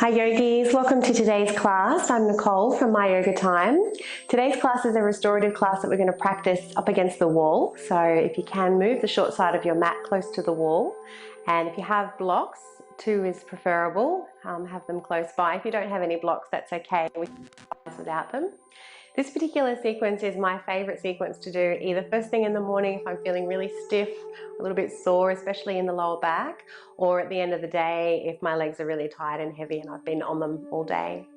Hi yogis, welcome to today's class. I'm Nicole from My Yoga Time. Today's class is a restorative class that we're going to practice up against the wall. So if you can, move the short side of your mat close to the wall. And if you have blocks, 2 is preferable. Have them close by. If you don't have any blocks, that's okay. We can practice without them. This particular sequence is my favorite sequence to do either first thing in the morning if I'm feeling really stiff, a little bit sore, especially in the lower back, or at the end of the day if my legs are really tight and heavy and I've been on them all day.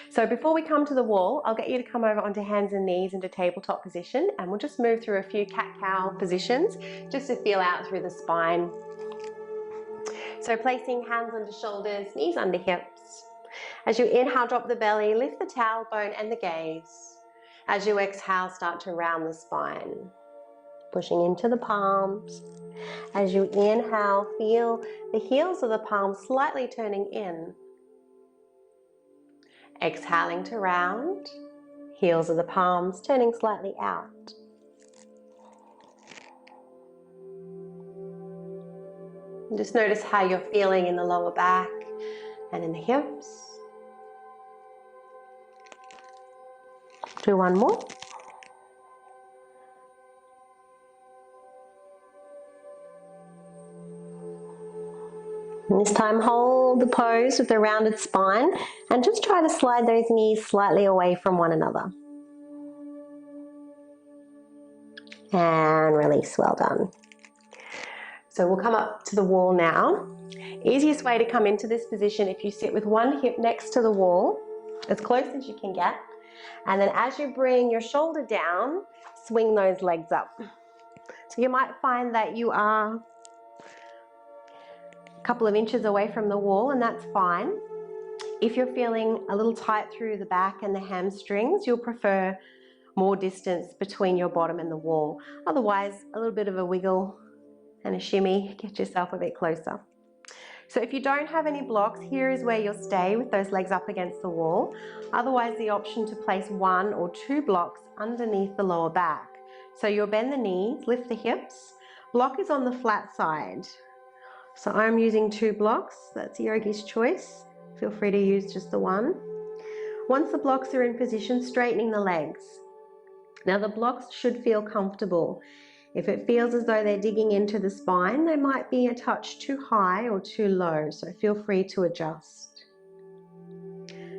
So before we come to the wall, I'll get you to come over onto hands and knees into tabletop position, and we'll just move through a few cat-cow positions just to feel out through the spine. So placing hands under shoulders, knees under hips. As you inhale, drop the belly, lift the tailbone and the gaze. As you exhale, start to round the spine, pushing into the palms. As you inhale, feel the heels of the palms slightly turning in. Exhaling to round, heels of the palms turning slightly out. And just notice how you're feeling in the lower back and in the hips. Do one more. And this time hold the pose with the rounded spine and just try to slide those knees slightly away from one another. And release, well done. So we'll come up to the wall now. Easiest way to come into this position, if you sit with one hip next to the wall, as close as you can get. And then as you bring your shoulder down, swing those legs up. So you might find that you are a couple of inches away from the wall, and that's fine. If you're feeling a little tight through the back and the hamstrings, you'll prefer more distance between your bottom and the wall. Otherwise, a little bit of a wiggle and a shimmy, get yourself a bit closer. So if you don't have any blocks, here is where you'll stay with those legs up against the wall. Otherwise, the option to place 1 or 2 blocks underneath the lower back. So you'll bend the knees, lift the hips. Block is on the flat side. So I'm using 2 blocks, that's yogi's choice. Feel free to use just the one. Once the blocks are in position, straightening the legs. Now the blocks should feel comfortable. If it feels as though they're digging into the spine, they might be a touch too high or too low, so feel free to adjust.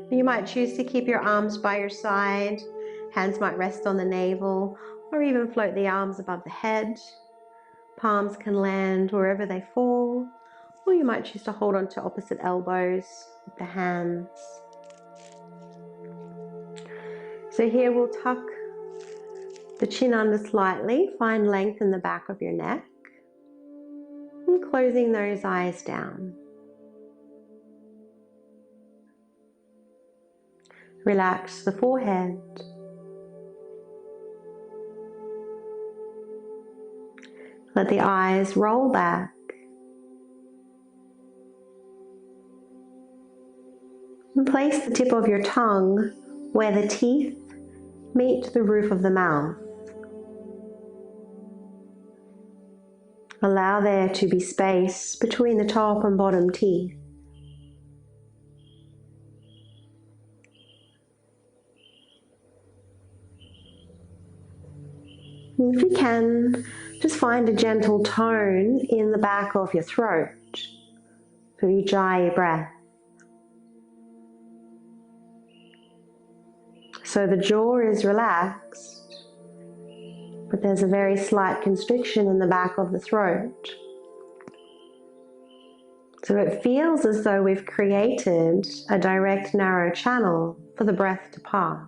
You might choose to keep your arms by your side, hands might rest on the navel, or even float the arms above the head. Palms can land wherever they fall, or you might choose to hold on to opposite elbows with the hands. So here we'll tuck the chin under slightly, find length in the back of your neck, and closing those eyes down. Relax the forehead. Let the eyes roll back. And place the tip of your tongue where the teeth meet the roof of the mouth. Allow there to be space between the top and bottom teeth. And if you can, just find a gentle tone in the back of your throat so you dry your breath. So the jaw is relaxed, but there's a very slight constriction in the back of the throat. So it feels as though we've created a direct narrow channel for the breath to pass.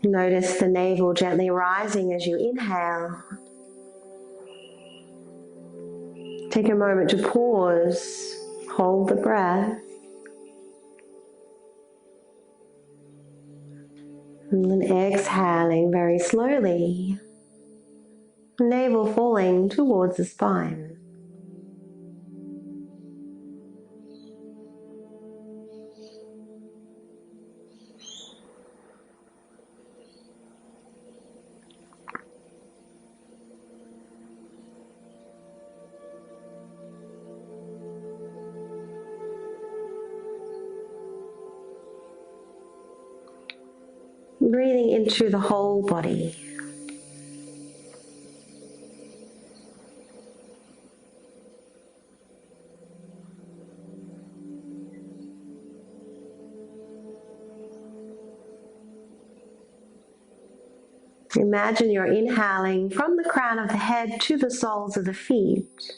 Notice the navel gently rising as you inhale. Take a moment to pause, hold the breath, and then exhaling very slowly, navel falling towards the spine. Breathing into the whole body. Imagine you're inhaling from the crown of the head to the soles of the feet,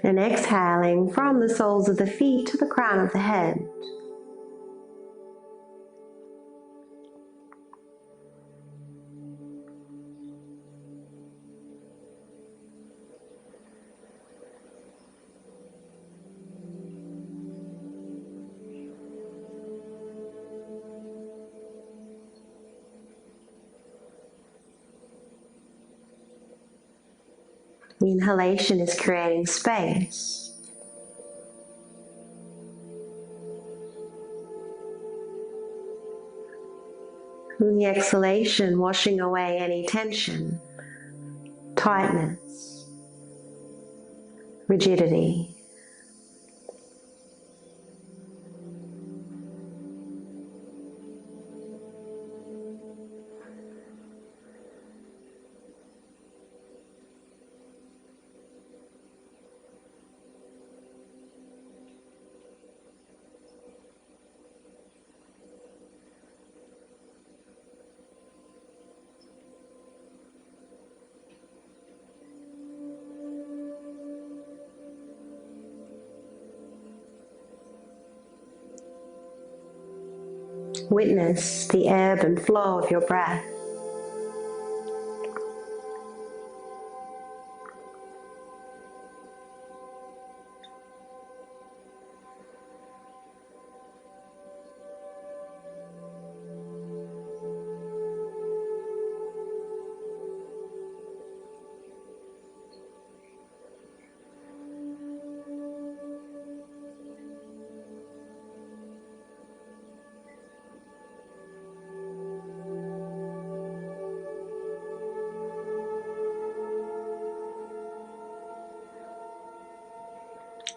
and exhaling from the soles of the feet to the crown of the head. The inhalation is creating space. And the exhalation washing away any tension, tightness, rigidity. Witness the ebb and flow of your breath.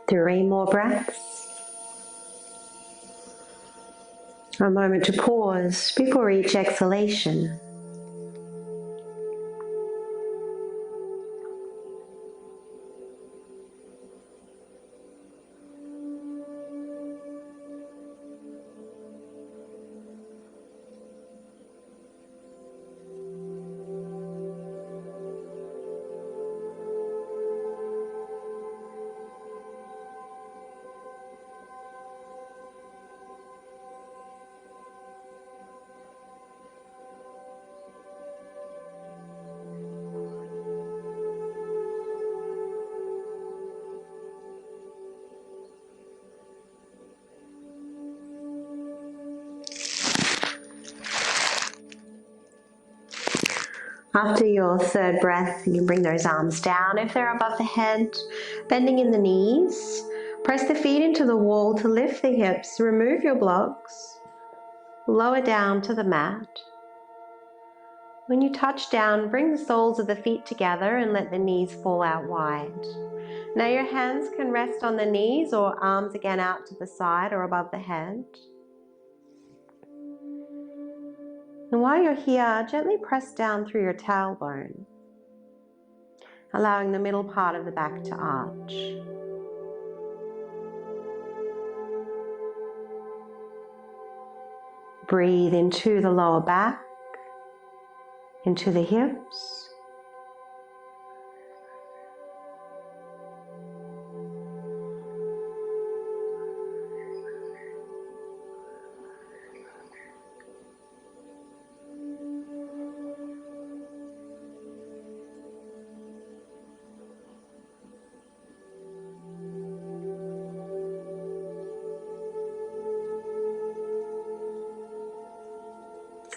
Three more breaths. A moment to pause before each exhalation. After your third breath, you can bring those arms down if they're above the head, bending in the knees. Press the feet into the wall to lift the hips, remove your blocks, lower down to the mat. When you touch down, bring the soles of the feet together and let the knees fall out wide. Now your hands can rest on the knees or arms again out to the side or above the head. And while you're here, gently press down through your tailbone, allowing the middle part of the back to arch. Breathe into the lower back, into the hips.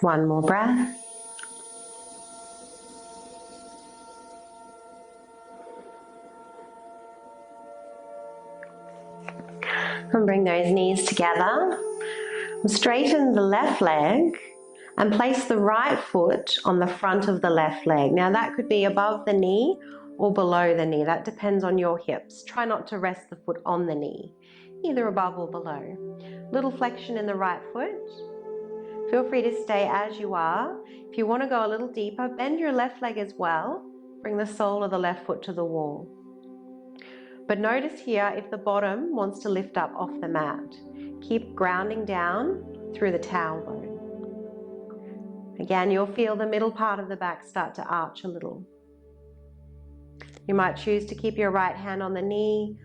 One more breath. And bring those knees together. Straighten the left leg and place the right foot on the front of the left leg. Now that could be above the knee or below the knee. That depends on your hips. Try not to rest the foot on the knee, either above or below. Little flexion in the right foot. Feel free to stay as you are. If you want to go a little deeper, bend your left leg as well. Bring the sole of the left foot to the wall. But notice here if the bottom wants to lift up off the mat. Keep grounding down through the tailbone. Again, you'll feel the middle part of the back start to arch a little. You might choose to keep your right hand on the knee,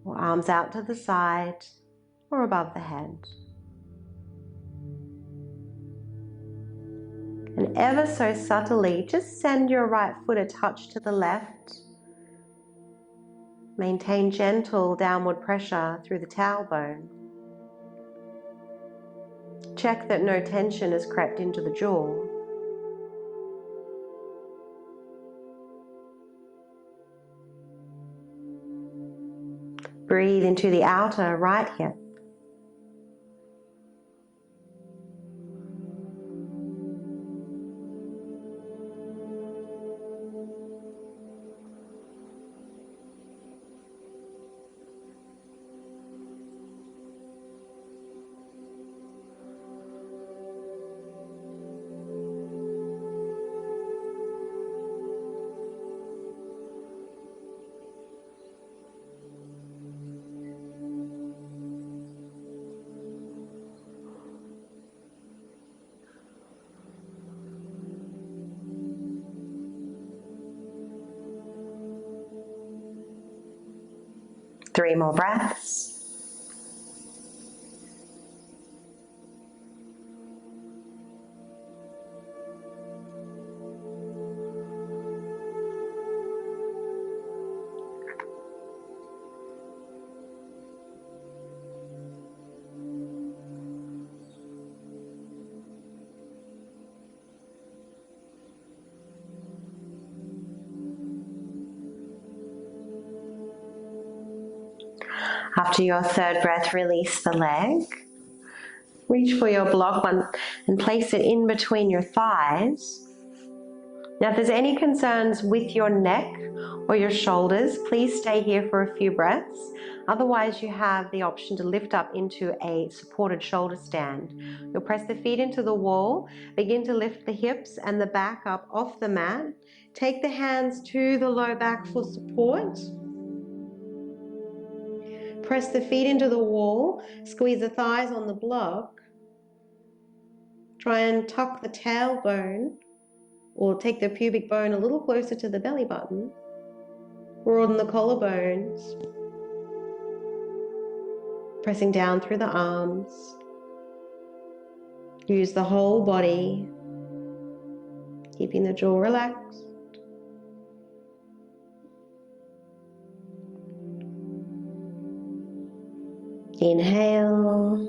or arms out to the side, or above the head. And ever so subtly, just send your right foot a touch to the left. Maintain gentle downward pressure through the tailbone. Check that no tension has crept into the jaw. Breathe into the outer right hip. Three more breaths. After your third breath, release the leg. Reach for your block and place it in between your thighs. Now, if there's any concerns with your neck or your shoulders, please stay here for a few breaths. Otherwise, you have the option to lift up into a supported shoulder stand. You'll press the feet into the wall, begin to lift the hips and the back up off the mat. Take the hands to the low back for support. Press the feet into the wall, squeeze the thighs on the block. Try and tuck the tailbone or take the pubic bone a little closer to the belly button. Broaden the collarbones. Pressing down through the arms. Use the whole body, keeping the jaw relaxed. Inhale,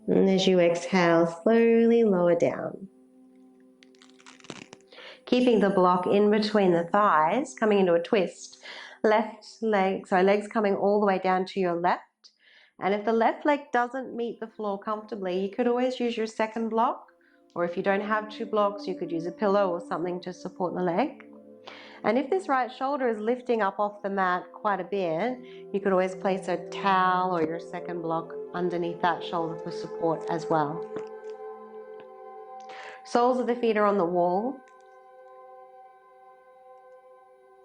and as you exhale, slowly lower down. Keeping the block in between the thighs, coming into a twist. Legs coming all the way down to your left. And if the left leg doesn't meet the floor comfortably, you could always use your second block, or if you don't have two blocks, you could use a pillow or something to support the leg. And if this right shoulder is lifting up off the mat quite a bit, you could always place a towel or your second block underneath that shoulder for support as well. Soles of the feet are on the wall.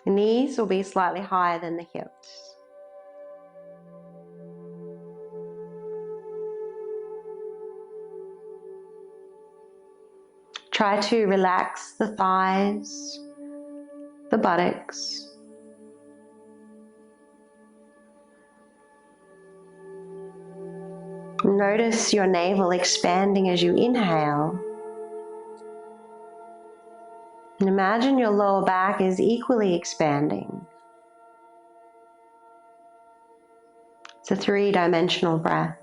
The knees will be slightly higher than the hips. Try to relax the thighs, the buttocks. Notice your navel expanding as you inhale. And imagine your lower back is equally expanding. It's a three-dimensional breath.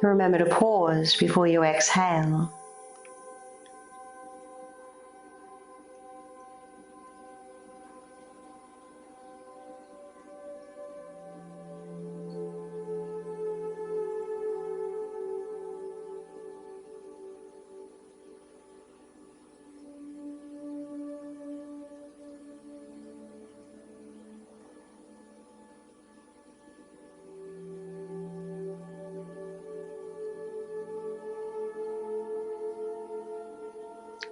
Remember to pause before you exhale.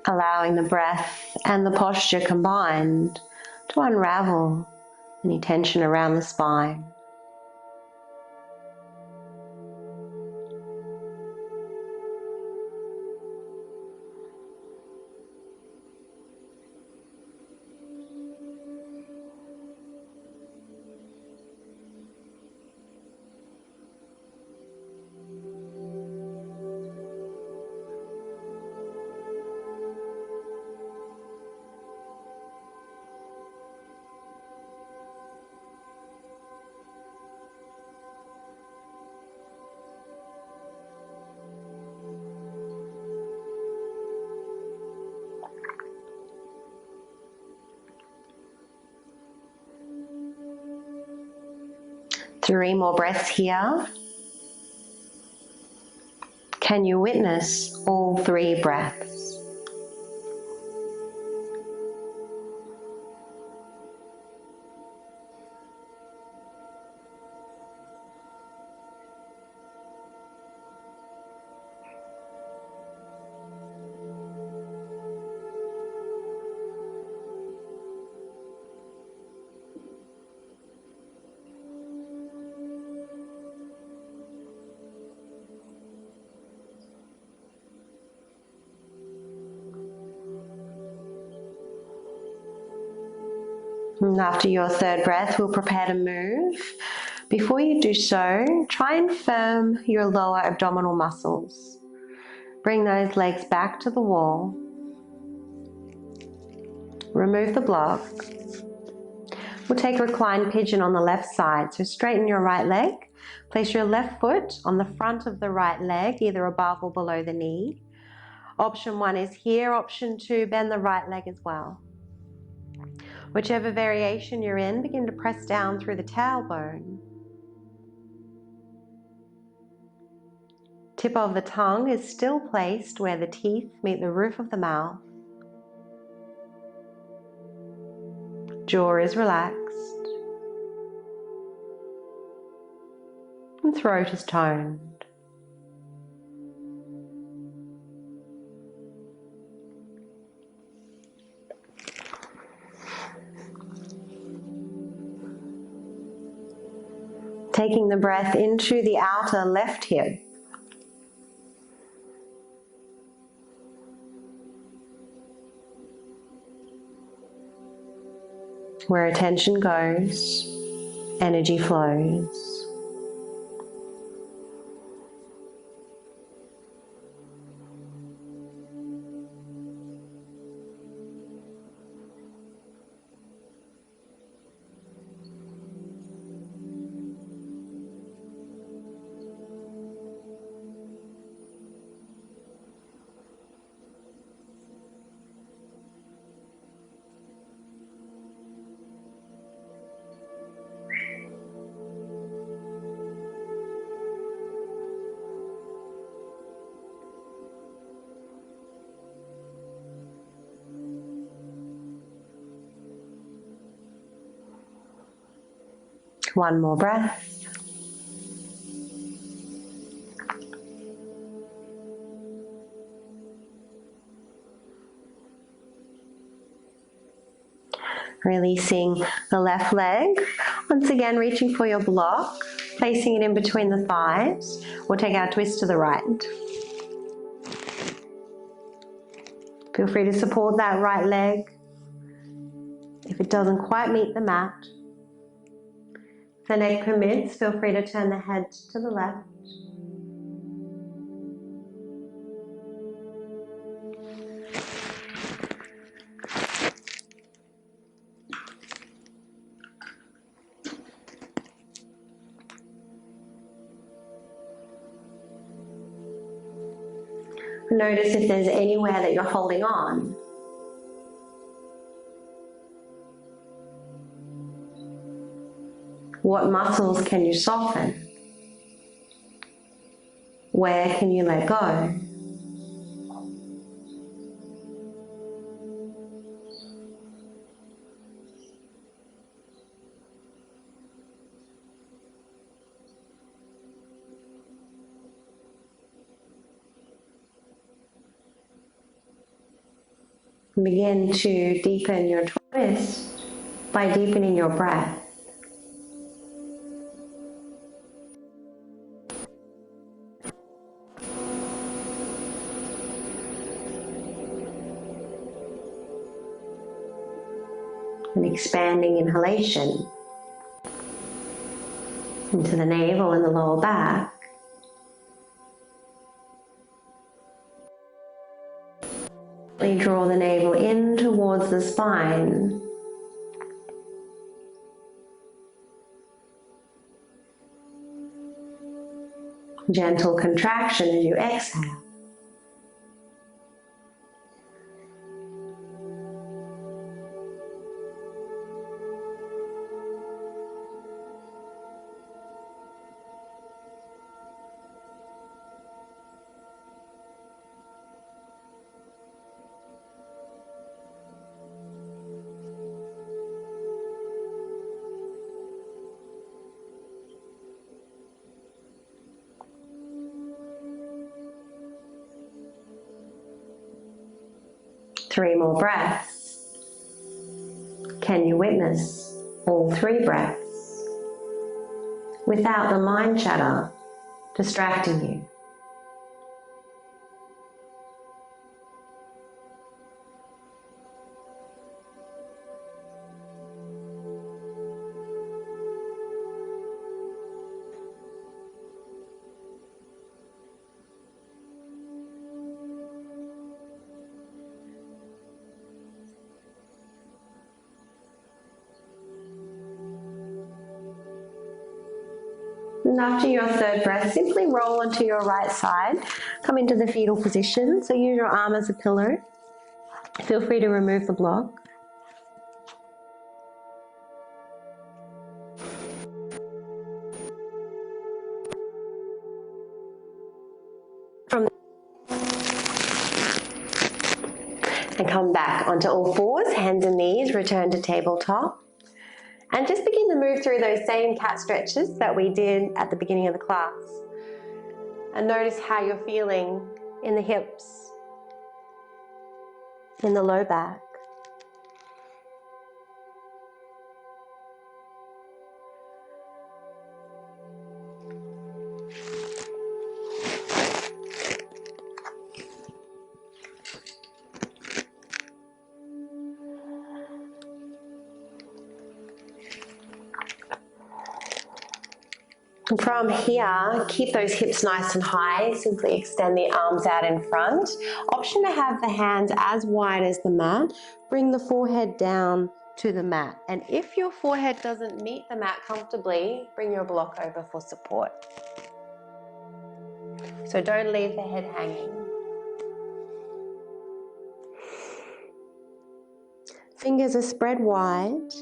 allowing the breath and the posture combined to unravel any tension around the spine. Three more breaths here. Can you witness all three breaths? And after your third breath, we'll prepare to move. Before you do so, try and firm your lower abdominal muscles. Bring those legs back to the wall. Remove the block. We'll take reclined pigeon on the left side. So straighten your right leg. Place your left foot on the front of the right leg, either above or below the knee. Option 1 is here. Option 2, bend the right leg as well. Whichever variation you're in, begin to press down through the tailbone. Tip of the tongue is still placed where the teeth meet the roof of the mouth. Jaw is relaxed. And throat is toned. Taking the breath into the outer left hip. Where attention goes, energy flows. One more breath. Releasing the left leg. Once again, reaching for your block, placing it in between the thighs. We'll take our twist to the right. Feel free to support that right leg if it doesn't quite meet the mat. If the neck permits, feel free to turn the head to the left. Notice if there's anywhere that you're holding on. What muscles can you soften? Where can you let go? Begin to deepen your twist by deepening your breath. And expanding inhalation into the navel and the lower back. Draw the navel in towards the spine. Gentle contraction as you exhale. Three more breaths. Can you witness all three breaths without the mind chatter distracting you? And after your third breath, simply roll onto your right side. Come into the fetal position. So use your arm as a pillow. Feel free to remove the block. And come back onto all fours, hands and knees, return to tabletop. And just begin to move through those same cat stretches that we did at the beginning of the class. And notice how you're feeling in the hips, in the low back. From here, keep those hips nice and high. Simply extend the arms out in front. Option to have the hands as wide as the mat. Bring the forehead down to the mat. And if your forehead doesn't meet the mat comfortably, bring your block over for support. So don't leave the head hanging. Fingers are spread wide.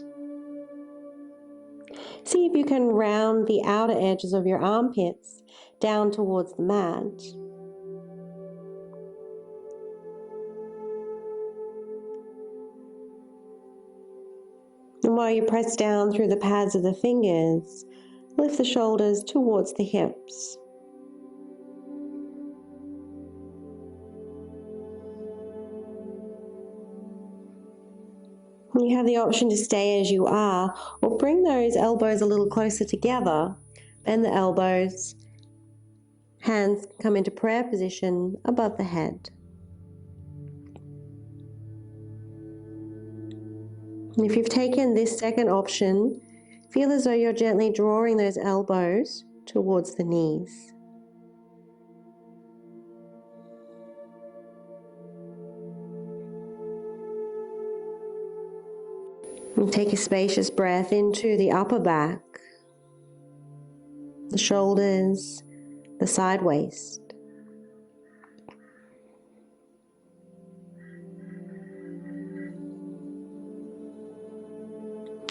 See if you can round the outer edges of your armpits down towards the mat. And while you press down through the pads of the fingers, lift the shoulders towards the hips. You have the option to stay as you are or bring those elbows a little closer together. Bend the elbows. Hands come into prayer position above the head. And if you've taken this second option, feel as though you're gently drawing those elbows towards the knees. And take a spacious breath into the upper back, the shoulders, the side waist.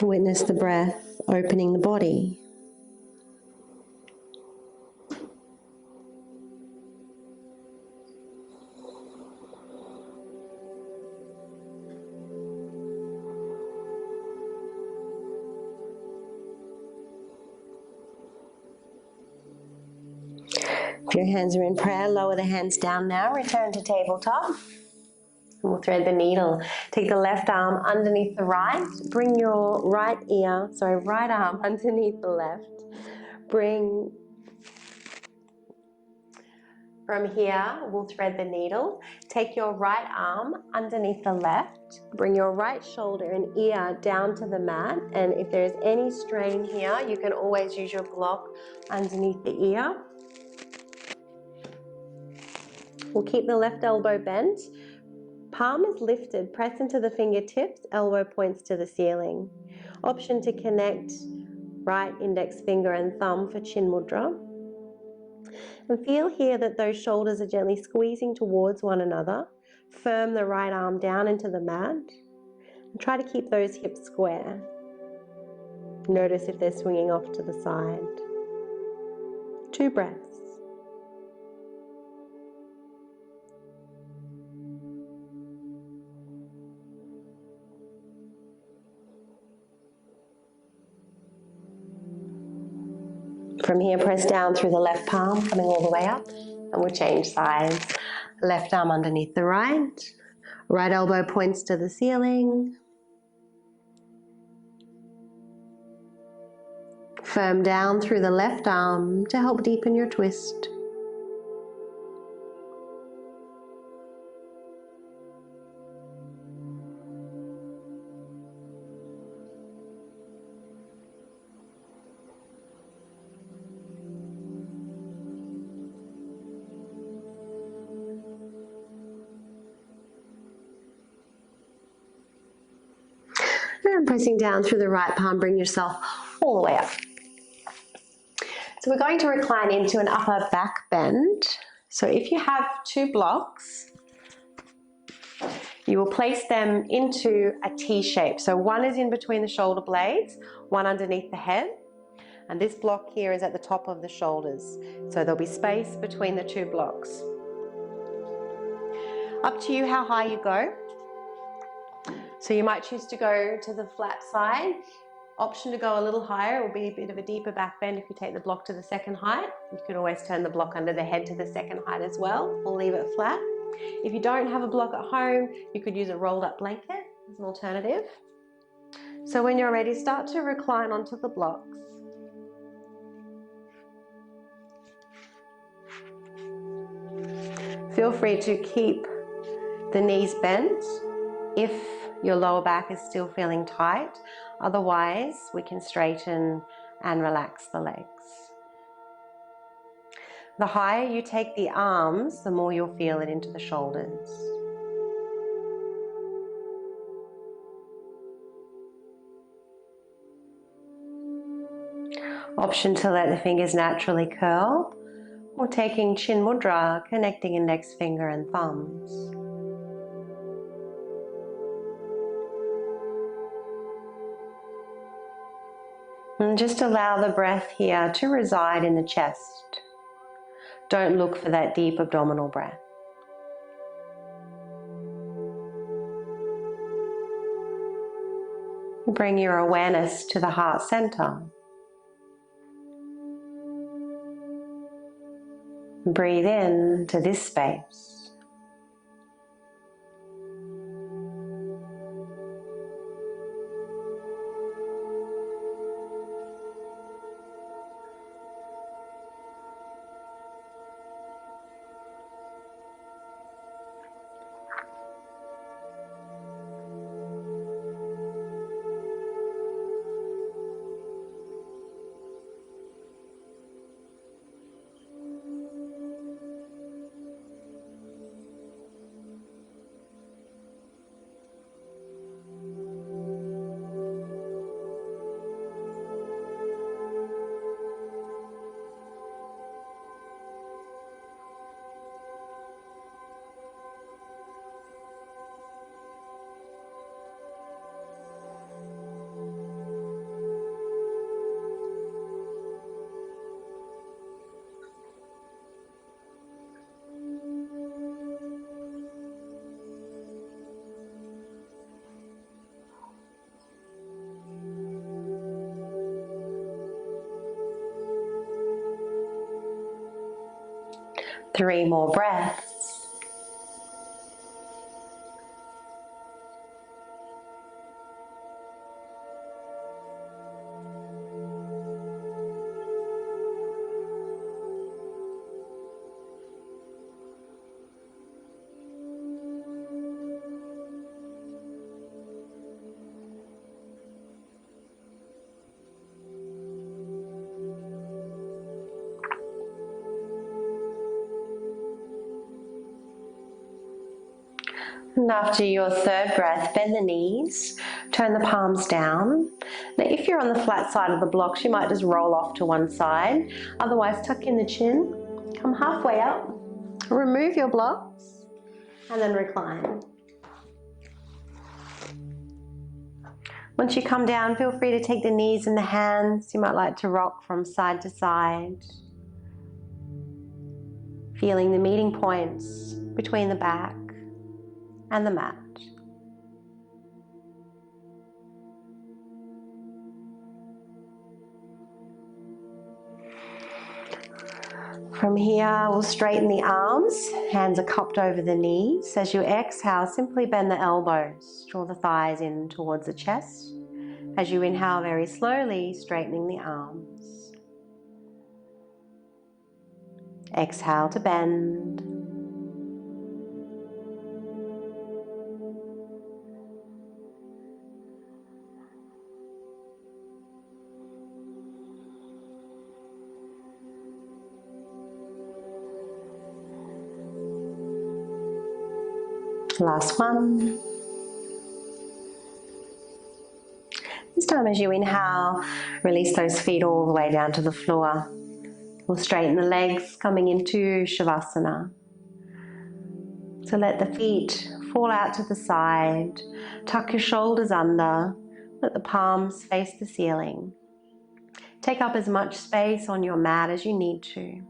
Witness the breath opening the body. If your hands are in prayer, lower the hands down now. Return to tabletop. And we'll thread the needle. Take the left arm underneath the right. Bring your right arm underneath the left. From here, we'll thread the needle. Take your right arm underneath the left. Bring your right shoulder and ear down to the mat. And if there's any strain here, you can always use your block underneath the ear. We'll keep the left elbow bent. Palm is lifted, press into the fingertips, elbow points to the ceiling. Option to connect right index finger and thumb for chin mudra. And feel here that those shoulders are gently squeezing towards one another. Firm the right arm down into the mat. And try to keep those hips square. Notice if they're swinging off to the side. 2 breaths. From here, press down through the left palm, coming all the way up, and we'll change sides. Left arm underneath the right. Right elbow points to the ceiling. Firm down through the left arm to help deepen your twist. And pressing down through the right palm, bring yourself all the way up. So we're going to recline into an upper back bend. So if you have 2 blocks, you will place them into a T shape. So one is in between the shoulder blades, one underneath the head, and this block here is at the top of the shoulders. So there'll be space between the 2 blocks. Up to you how high you go. So you might choose to go to the flat side. Option to go a little higher. It will be a bit of a deeper back bend if you take the block to the second height. You can always turn the block under the head to the second height as well, or leave it flat. If you don't have a block at home, you could use a rolled up blanket as an alternative. So when you're ready, start to recline onto the blocks. Feel free to keep the knees bent if your lower back is still feeling tight. Otherwise, we can straighten and relax the legs. The higher you take the arms, the more you'll feel it into the shoulders. Option to let the fingers naturally curl, or taking chin mudra, connecting index finger and thumbs. And just allow the breath here to reside in the chest. Don't look for that deep abdominal breath. Bring your awareness to the heart center. Breathe in to this space. Three more breaths. And after your third breath, bend the knees, turn the palms down. Now, if you're on the flat side of the blocks, you might just roll off to one side. Otherwise, tuck in the chin, come halfway up, remove your blocks, and then recline. Once you come down, feel free to take the knees and the hands. You might like to rock from side to side, feeling the meeting points between the back and the mat. From here, we'll straighten the arms. Hands are cupped over the knees. As you exhale, simply bend the elbows. Draw the thighs in towards the chest. As you inhale, very slowly, straightening the arms. Exhale to bend. Last one. This time as you inhale, release those feet all the way down to the floor. We'll straighten the legs coming into Shavasana. So let the feet fall out to the side. Tuck your shoulders under. Let the palms face the ceiling. Take up as much space on your mat as you need to.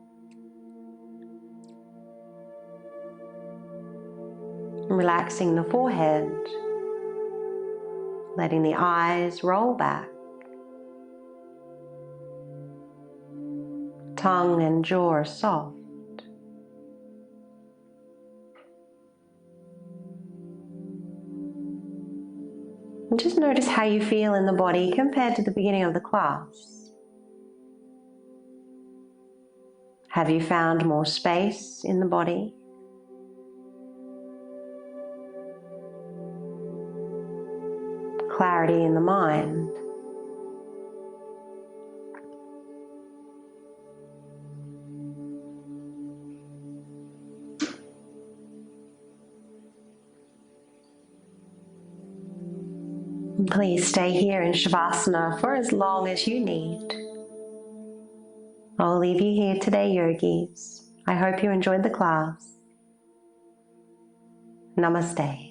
Relaxing the forehead, letting the eyes roll back. Tongue and jaw are soft. And just notice how you feel in the body compared to the beginning of the class. Have you found more space in the body? Clarity in the mind. And please stay here in Shavasana for as long as you need. I'll leave you here today, yogis. I hope you enjoyed the class. Namaste.